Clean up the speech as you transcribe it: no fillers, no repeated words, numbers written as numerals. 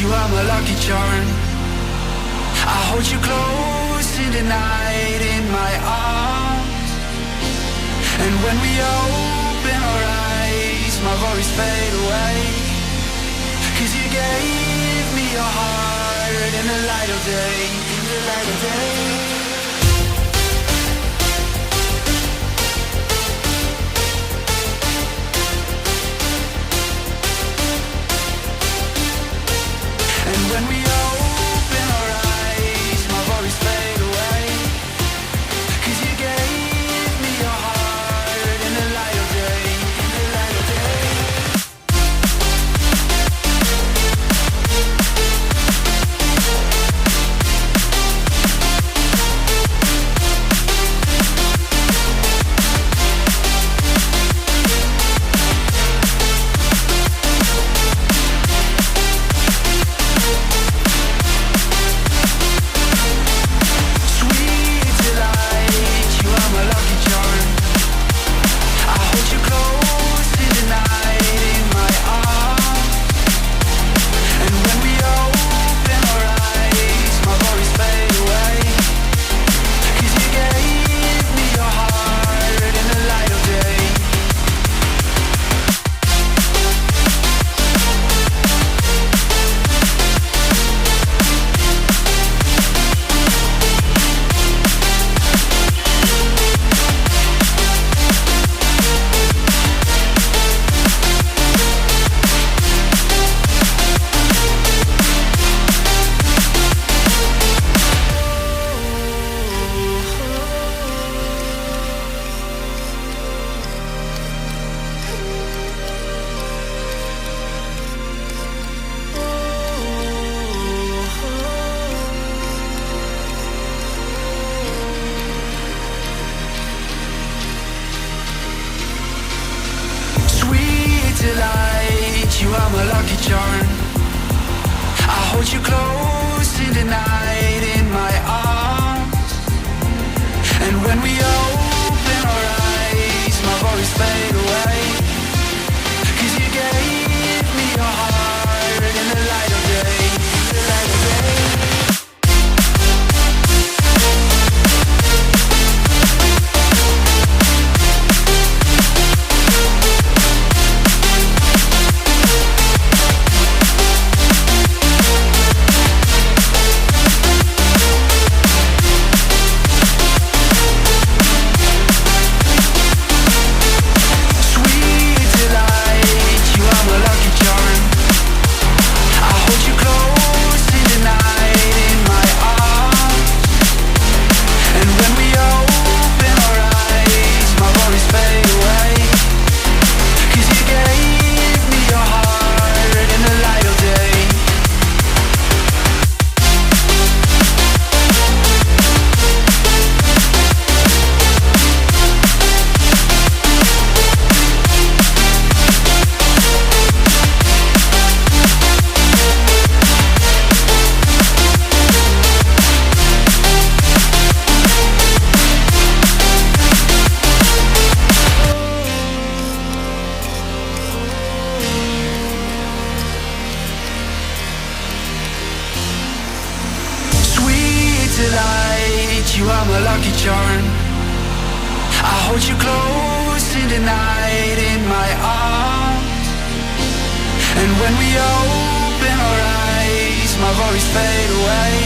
you are my lucky charm. I hold you close in the night in my arms. And when we open our eyes, my worries fade away. 'Cause you gave me your heart in the light of day, in the light of day. When we open our eyes, my worries fade away. 'Cause you gave me your heart in the light of day, in the light of day. Delight, you are my lucky charm. I hold you close in the night in my arms. And when we open our eyes, my worries fade away. 'Cause you gave me your heart in the light of day, in the light of day. Delight, you are my lucky charm. I hold you close in the night in my arms. And when we open our eyes, my worries fade away.